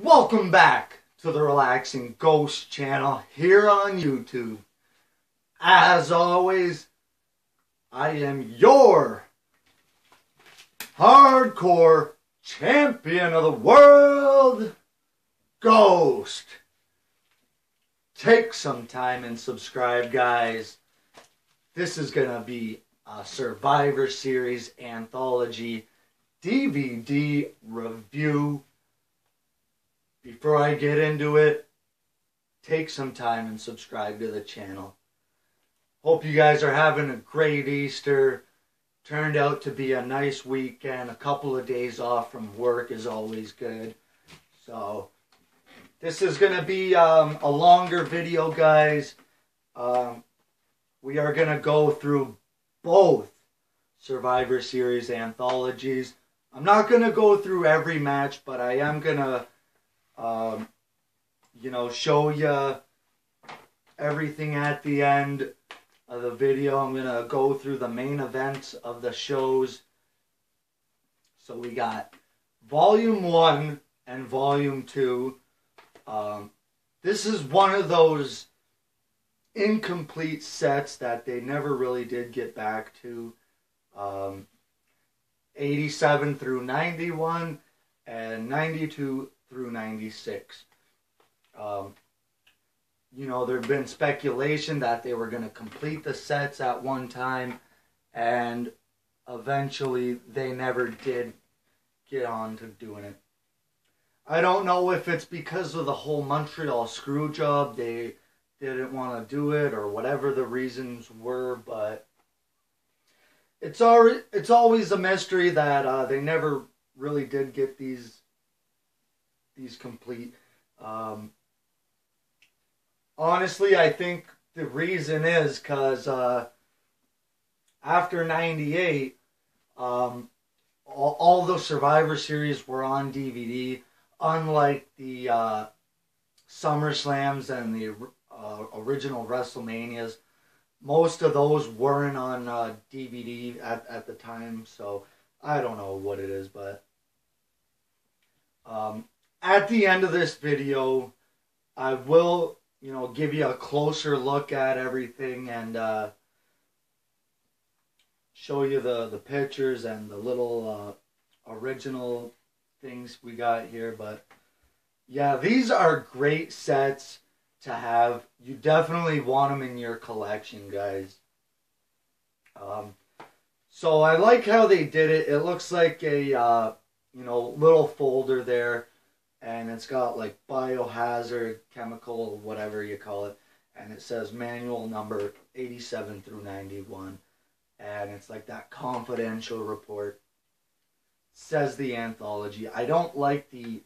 Welcome back to the Relaxing Ghost channel here on YouTube. As always, I am your hardcore champion of the world, Ghost. Take some time and subscribe, guys. This is going to be a Survivor Series Anthology DVD review. Before I get into it, take some time and subscribe to the channel. Hope you guys are having a great Easter. Turned out to be a nice weekend. A couple of days off from work is always good. So, this is going to be a longer video, guys. We are going to go through both Survivor Series anthologies. I'm not going to go through every match, but I am going to show you everything at the end of the video. I'm going to go through the main events of the shows. So we got Volume 1 and Volume 2. This is one of those incomplete sets that they never really did get back to. 87 through 91 and 92 through 96. There had been speculation that they were going to complete the sets at one time, and eventually they never did get on to doing it. I don't know if it's because of the whole Montreal screw job, they didn't want to do it, or whatever the reasons were, but it's always a mystery that they never really did get these complete. Honestly, I think the reason is because after 98, all the Survivor Series were on DVD, unlike the SummerSlams and the original Wrestlemanias. Most of those weren't on DVD at the time, so I don't know what it is, but at the end of this video, I will, give you a closer look at everything and show you the pictures and the little original things we got here. But yeah, these are great sets to have. You definitely want them in your collection, guys. So I like how they did it. It looks like a little folder there. And it's got like biohazard, chemical, whatever you call it. And it says manual number 87 through 91. And it's like that confidential report. It says the anthology. I don't like the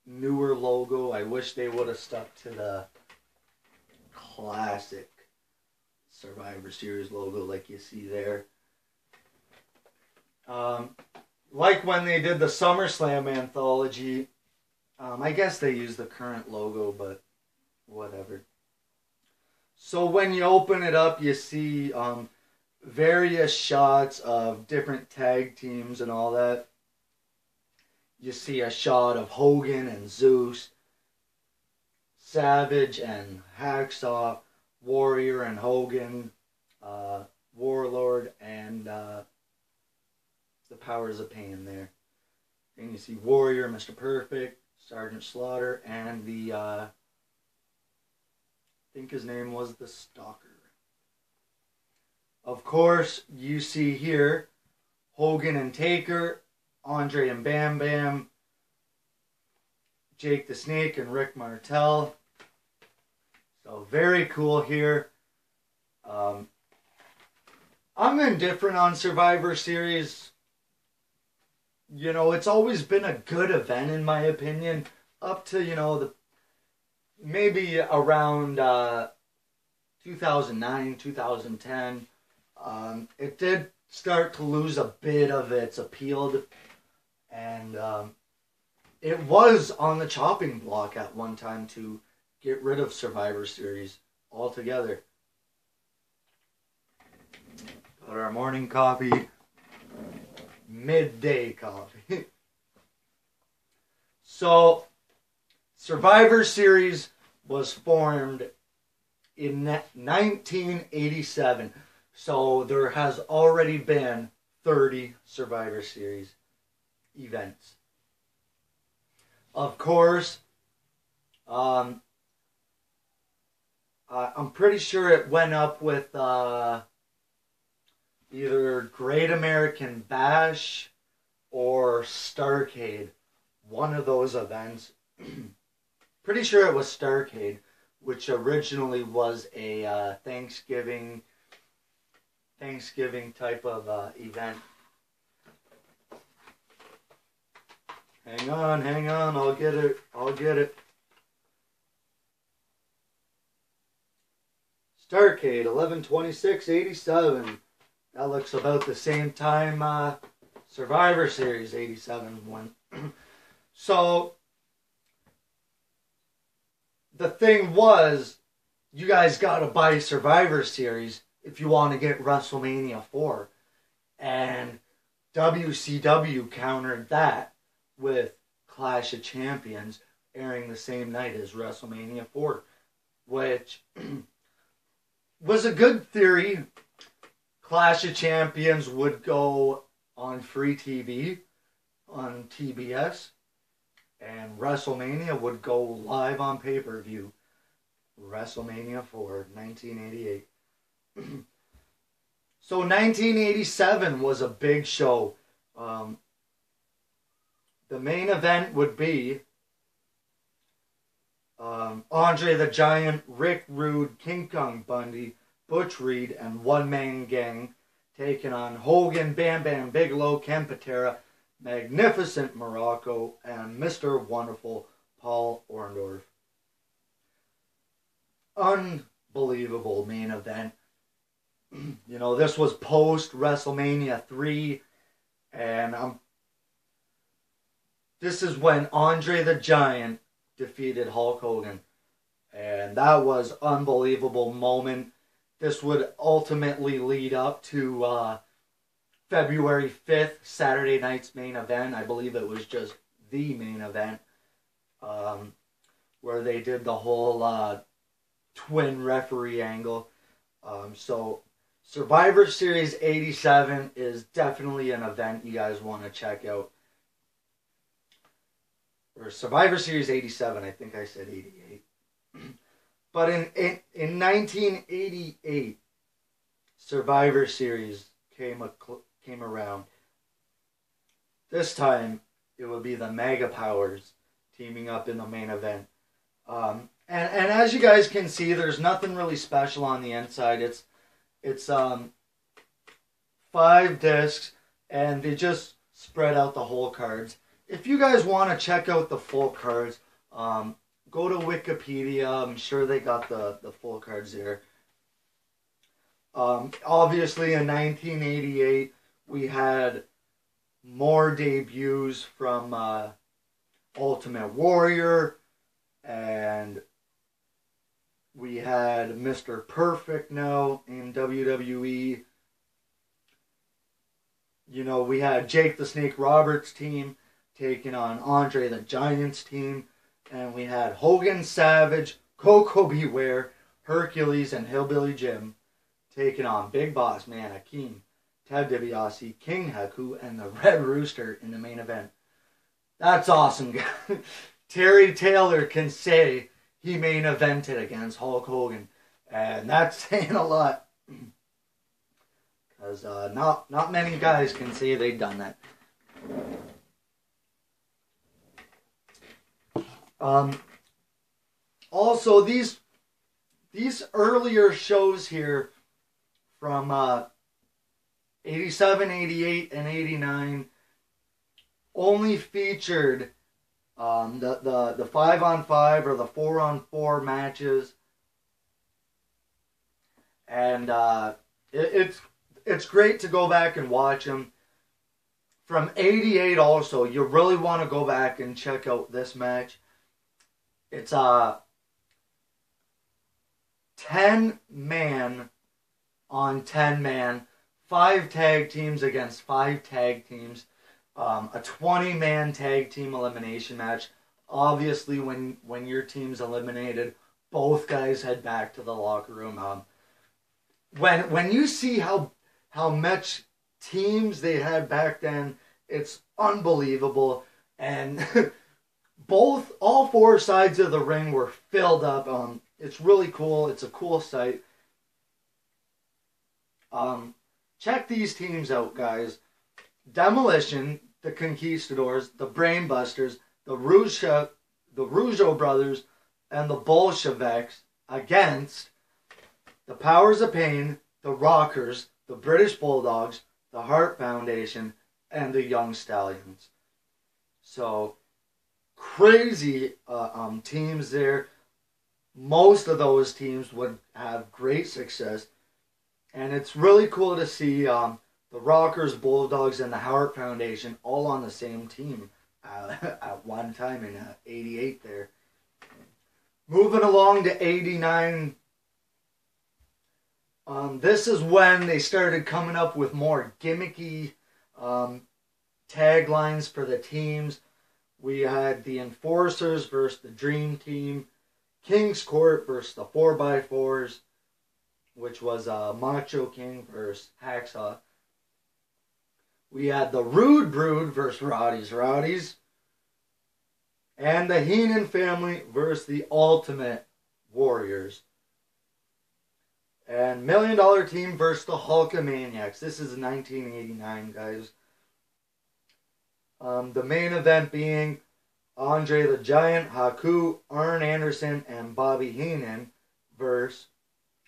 newer logo. I wish they would have stuck to the classic Survivor Series logo like you see there. Like when they did the SummerSlam anthology, I guess they use the current logo, but whatever. So when you open it up, you see various shots of different tag teams and all that. You see a shot of Hogan and Zeus, Savage and Hacksaw, Warrior and Hogan, Warlord and the Powers of Pain there. And you see Warrior, Mr. Perfect, Sergeant Slaughter, and the, I think his name was the Stalker. Of course, you see here, Hogan and Taker, Andre and Bam Bam, Jake the Snake and Rick Martel. So very cool here. I'm indifferent on Survivor Series. It's always been a good event in my opinion, up to, maybe around 2009, 2010. It did start to lose a bit of its appeal, and it was on the chopping block at one time to get rid of Survivor Series altogether. Got our morning coffee. Midday coffee. So Survivor Series was formed in 1987. So there has already been 30 Survivor Series events. Of course, I'm pretty sure it went up with either Great American Bash or Starrcade. One of those events. Pretty sure it was Starrcade, which originally was a Thanksgiving type of event. Hang on, I'll get it. Starrcade, 11/26/87. That looks about the same time Survivor Series 87 went. So, the thing was, you guys gotta buy Survivor Series if you want to get WrestleMania 4. And WCW countered that with Clash of Champions airing the same night as WrestleMania 4, which was a good theory. Clash of Champions would go on free TV on TBS, and WrestleMania would go live on pay-per-view. WrestleMania 4, 1988. So 1987 was a big show. The main event would be Andre the Giant, Rick Rude, King Kong Bundy, Butch Reed, and One Man Gang taking on Hogan, Bam Bam Bigelow, Ken Patera, Magnificent Morocco, and Mr. Wonderful Paul Orndorff. Unbelievable main event. You know, this was post WrestleMania 3, and this is when Andre the Giant defeated Hulk Hogan, and that was an unbelievable moment. This would ultimately lead up to February 5th, Saturday night's main event. I believe it was just the main event, where they did the whole twin referee angle. So Survivor Series 87 is definitely an event you guys want to check out. Or Survivor Series 87, I think I said 88. But in 1988, Survivor Series came around. This time, it would be the Mega Powers teaming up in the main event. And as you guys can see, there's nothing really special on the inside. It's 5 discs, and they just spread out the whole cards. If you guys want to check out the full cards, go to Wikipedia. I'm sure they got the full cards there. Obviously, in 1988, we had more debuts from Ultimate Warrior, and we had Mr. Perfect now in WWE. You know, we had Jake the Snake Roberts' team taking on Andre the Giant's team. And we had Hogan Savage, Coco Beware, Hercules, and Hillbilly Jim taking on Big Boss Man Akeem, Ted DiBiase, King Haku, and the Red Rooster in the main event. That's awesome, guys. Terry Taylor can say he main evented against Hulk Hogan. And that's saying a lot. Because not many guys can say they've done that. Also, these earlier shows here from 87, 88, and 89 only featured the 5-on-5 or the 4-on-4 matches, and it's great to go back and watch them. From 88 also, you really want to go back and check out this match. It's 10-man on 10-man, 5 tag teams against 5 tag teams, a 20-man tag team elimination match. Obviously, when your team's eliminated, both guys head back to the locker room. When you see how much teams they had back then, it's unbelievable. And all four sides of the ring were filled up. It's really cool. It's a cool sight. Check these teams out, guys. Demolition, the Conquistadors, the Brainbusters, the Rougeau brothers, and the Bolsheviks against the Powers of Pain, the Rockers, the British Bulldogs, the Hart Foundation, and the Young Stallions. So, crazy teams there. Most of those teams would have great success. And it's really cool to see the Rockers, Bulldogs, and the Hart Foundation all on the same team at one time in '88 there. Moving along to '89. This is when they started coming up with more gimmicky taglines for the teams. We had the Enforcers versus the Dream Team, King's Court versus the 4x4s, which was Macho King versus Hacksaw. We had the Rude Brood versus Roddy's Rowdies, and the Heenan family versus the Ultimate Warriors. And $1 Million Team versus the Hulkamaniacs. This is 1989, guys. The main event being Andre the Giant, Haku, Arn Anderson, and Bobby Heenan versus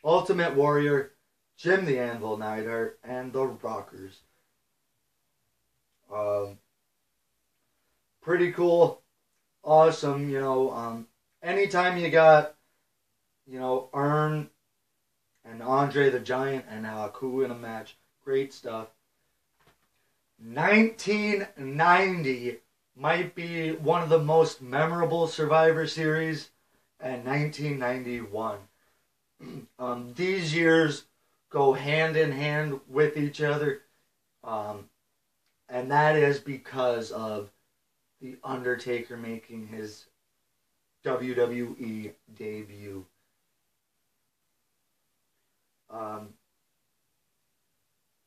Ultimate Warrior, Jim the Anvil Neidhart, and the Rockers. Pretty cool. Awesome, anytime you got, Arn and Andre the Giant and Haku in a match. Great stuff. 1990 might be one of the most memorable Survivor Series, and 1991. These years go hand in hand with each other, and that is because of The Undertaker making his WWE debut.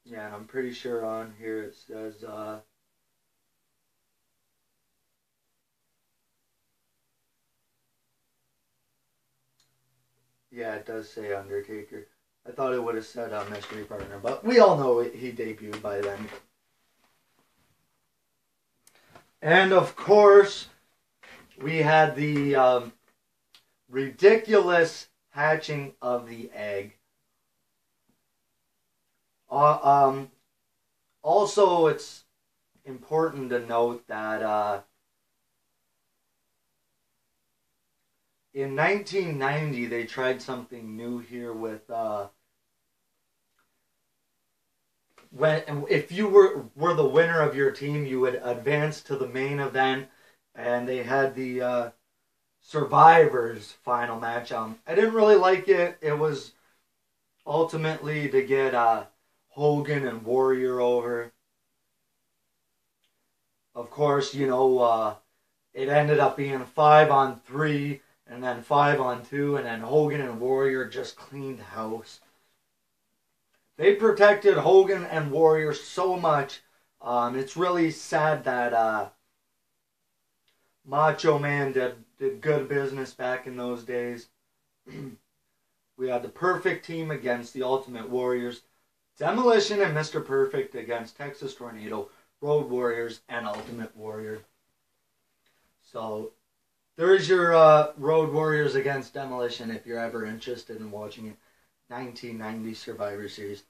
Yeah, and I'm pretty sure on here it says, yeah, it does say Undertaker. I thought it would have said Mystery Partner, but we all know he debuted by then. And of course, we had the ridiculous hatching of the egg. Also, it's important to note that in 1990 they tried something new here with if you were the winner of your team, you would advance to the main event, and they had the Survivor's final match. I didn't really like it. It was ultimately to get Hogan and Warrior over. Of course, it ended up being 5-on-3, and then 5-on-2, and then Hogan and Warrior just cleaned house. They protected Hogan and Warrior so much. It's really sad that Macho Man did good business back in those days. We had the Perfect Team against the Ultimate Warriors, Demolition and Mr. Perfect against Texas Tornado, Road Warriors, and Ultimate Warrior. So there's your Road Warriors against Demolition if you're ever interested in watching it. 1990 Survivor Series.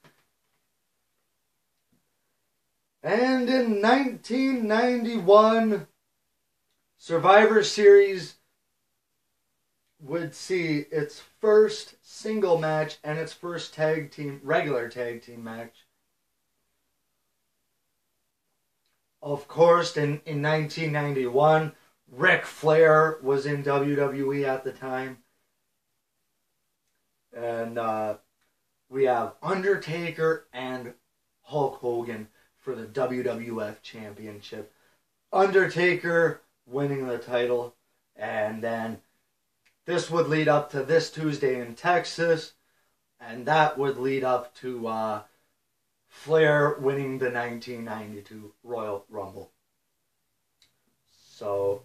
And in 1991, Survivor Series would see its first single match and its first regular tag team match. Of course, in 1991, Ric Flair was in WWE at the time. And we have Undertaker and Hulk Hogan for the WWF Championship. Undertaker winning the title. And then this would lead up to this Tuesday in Texas. And that would lead up to Flair winning the 1992 Royal Rumble. So,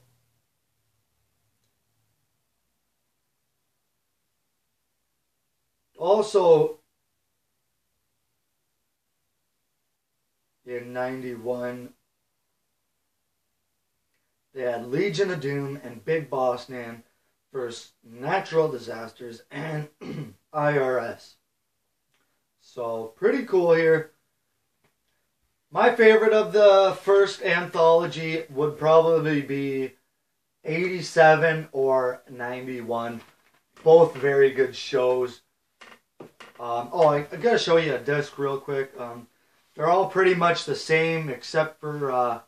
also in 91, they had Legion of Doom and Big Boss Man versus Natural Disasters and IRS. So, pretty cool here. My favorite of the first anthology would probably be 87 or 91. Both very good shows. I gotta show you a disc real quick. They're all pretty much the same except for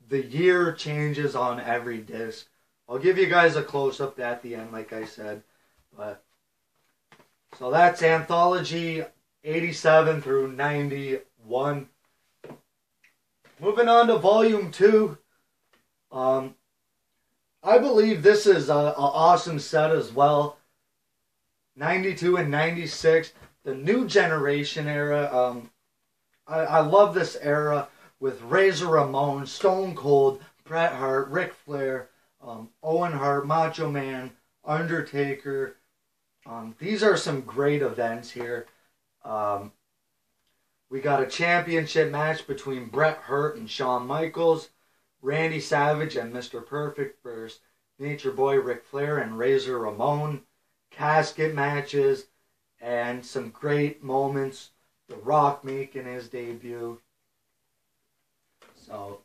the year changes on every disc. I'll give you guys a close-up at the end, like I said. So that's Anthology 87 through 91. Moving on to Volume 2. I believe this is an awesome set as well. 92 and 96. The New Generation era. I love this era with Razor Ramon, Stone Cold, Bret Hart, Ric Flair, Owen Hart, Macho Man, Undertaker. These are some great events here. We got a championship match between Bret Hart and Shawn Michaels, Randy Savage and Mr. Perfect versus Nature Boy Ric Flair and Razor Ramon, casket matches, and some great moments. The Rock making his debut. So,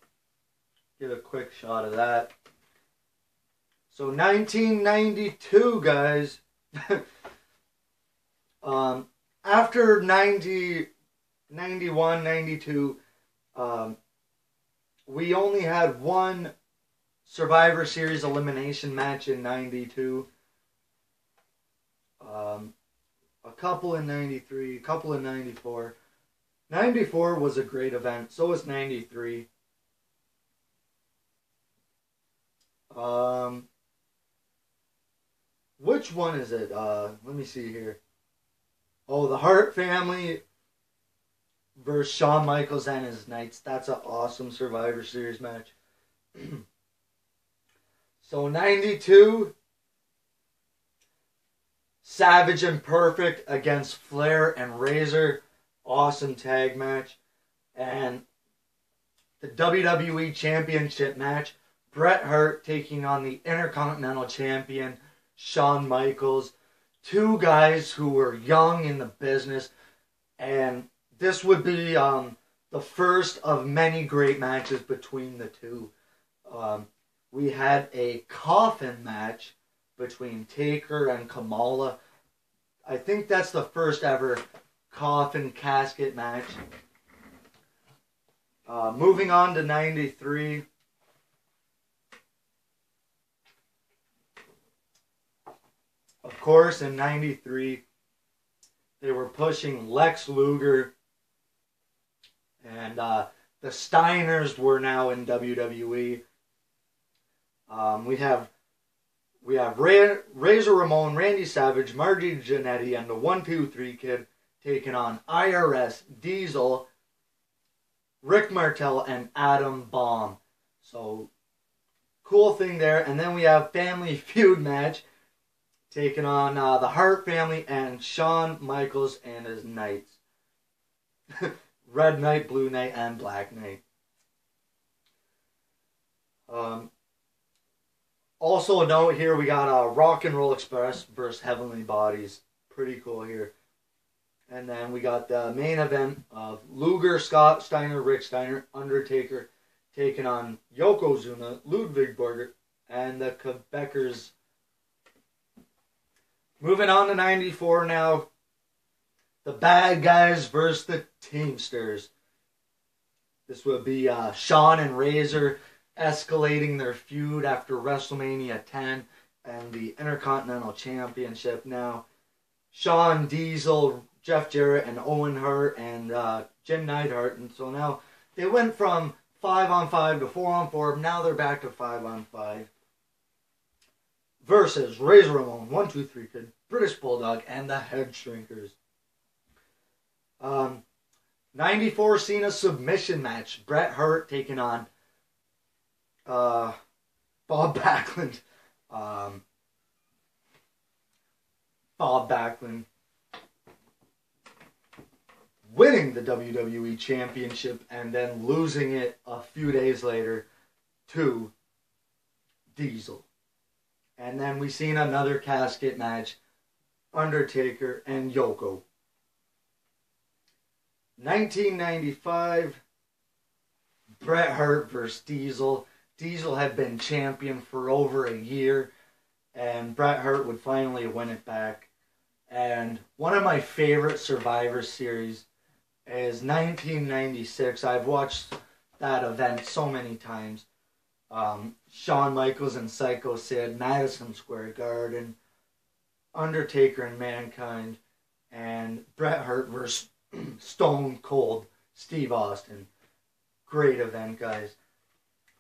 get a quick shot of that. So, 1992, guys. After 90, 91, 92, we only had one Survivor Series elimination match in 92. A couple in 93, a couple in 94. 94 was a great event. So was 93. Which one is it? Let me see here. Oh, the Hart family versus Shawn Michaels and his Knights. That's an awesome Survivor Series match. So 92, Savage and Perfect against Flair and Razor. Awesome tag match. And the WWE Championship match. Bret Hart taking on the Intercontinental Champion, Shawn Michaels. Two guys who were young in the business. And this would be the first of many great matches between the two. We had a coffin match between Taker and Kamala. I think that's the first ever coffin casket match. Moving on to 93. Of course, in 93, they were pushing Lex Luger. And the Steiners were now in WWE. We have Razor Ramon, Randy Savage, Marty Jannetty, and the 1-2-3 Kid taking on IRS, Diesel, Rick Martel, and Adam Bomb. So, cool thing there. And then we have Family Feud match taking on the Hart family and Shawn Michaels and his Knights. Red Knight, Blue Knight, and Black Knight. Also a note here, we got Rock and Roll Express versus Heavenly Bodies. Pretty cool here. And then we got the main event of Luger, Scott Steiner, Rick Steiner, Undertaker taking on Yokozuna, Ludwig Borger, and the Quebecers. Moving on to 94 now. The Bad Guys versus the Teamsters. This would be Shawn and Razor escalating their feud after WrestleMania 10 and the Intercontinental Championship now. Shawn, Diesel, Jeff Jarrett, and Owen Hart, and Jim Neidhart. And so now they went from 5-on-5 to 4-on-4. Now they're back to 5-on-5. versus Razor Ramon, 1, 2, 3 Kid, British Bulldog, and the Head Shrinkers. 94 Cena submission match. Bret Hart taking on Bob Backlund. Bob Backlund winning the WWE Championship and then losing it a few days later to Diesel. And then we seen another casket match, Undertaker and Yoko. 1995, Bret Hart versus Diesel. Diesel had been champion for over a year, and Bret Hart would finally win it back. And one of my favorite Survivor Series is 1996. I've watched that event so many times. Shawn Michaels and Psycho Sid, Madison Square Garden, Undertaker and Mankind, and Bret Hart versus Stone Cold Steve Austin. Great event, guys.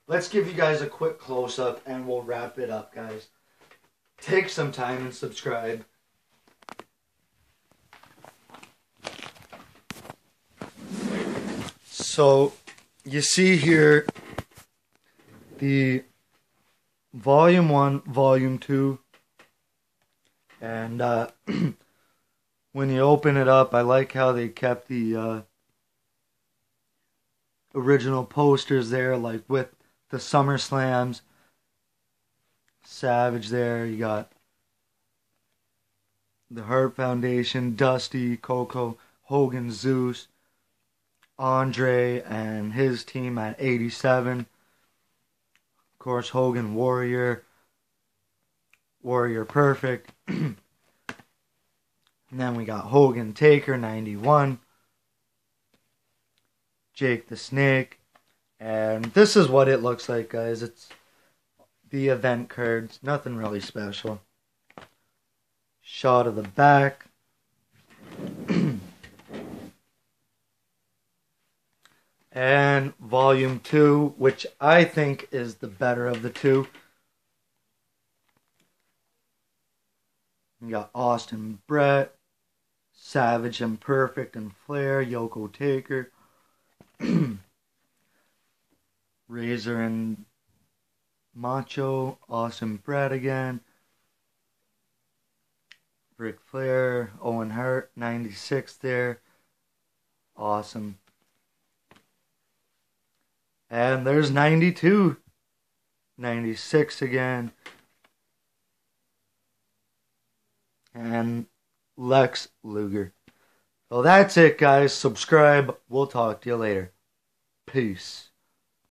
Let's give you guys a quick close-up and we'll wrap it up, guys. Take some time and subscribe. So, you see here the Volume 1, Volume 2, and when you open it up, I like how they kept the original posters there, like with the SummerSlams, Savage there, you got the Hart Foundation, Dusty, Coco, Hogan, Zeus, Andre and his team at 87. Of course, Hogan, Warrior Perfect. And then we got Hogan, Taker, 91. Jake the Snake. And this is what it looks like, guys. It's the event cards. Nothing really special. Shot of the back. And Volume 2, which I think is the better of the two. You got Austin, Brett, Savage and Perfect and Flair, Yoko, Taker, Razor and Macho, Austin, Brett again, Ric Flair, Owen Hart, 96 there, awesome. And there's 92, 96 again, and Lex Luger. So that's it, guys. Subscribe. We'll talk to you later. Peace.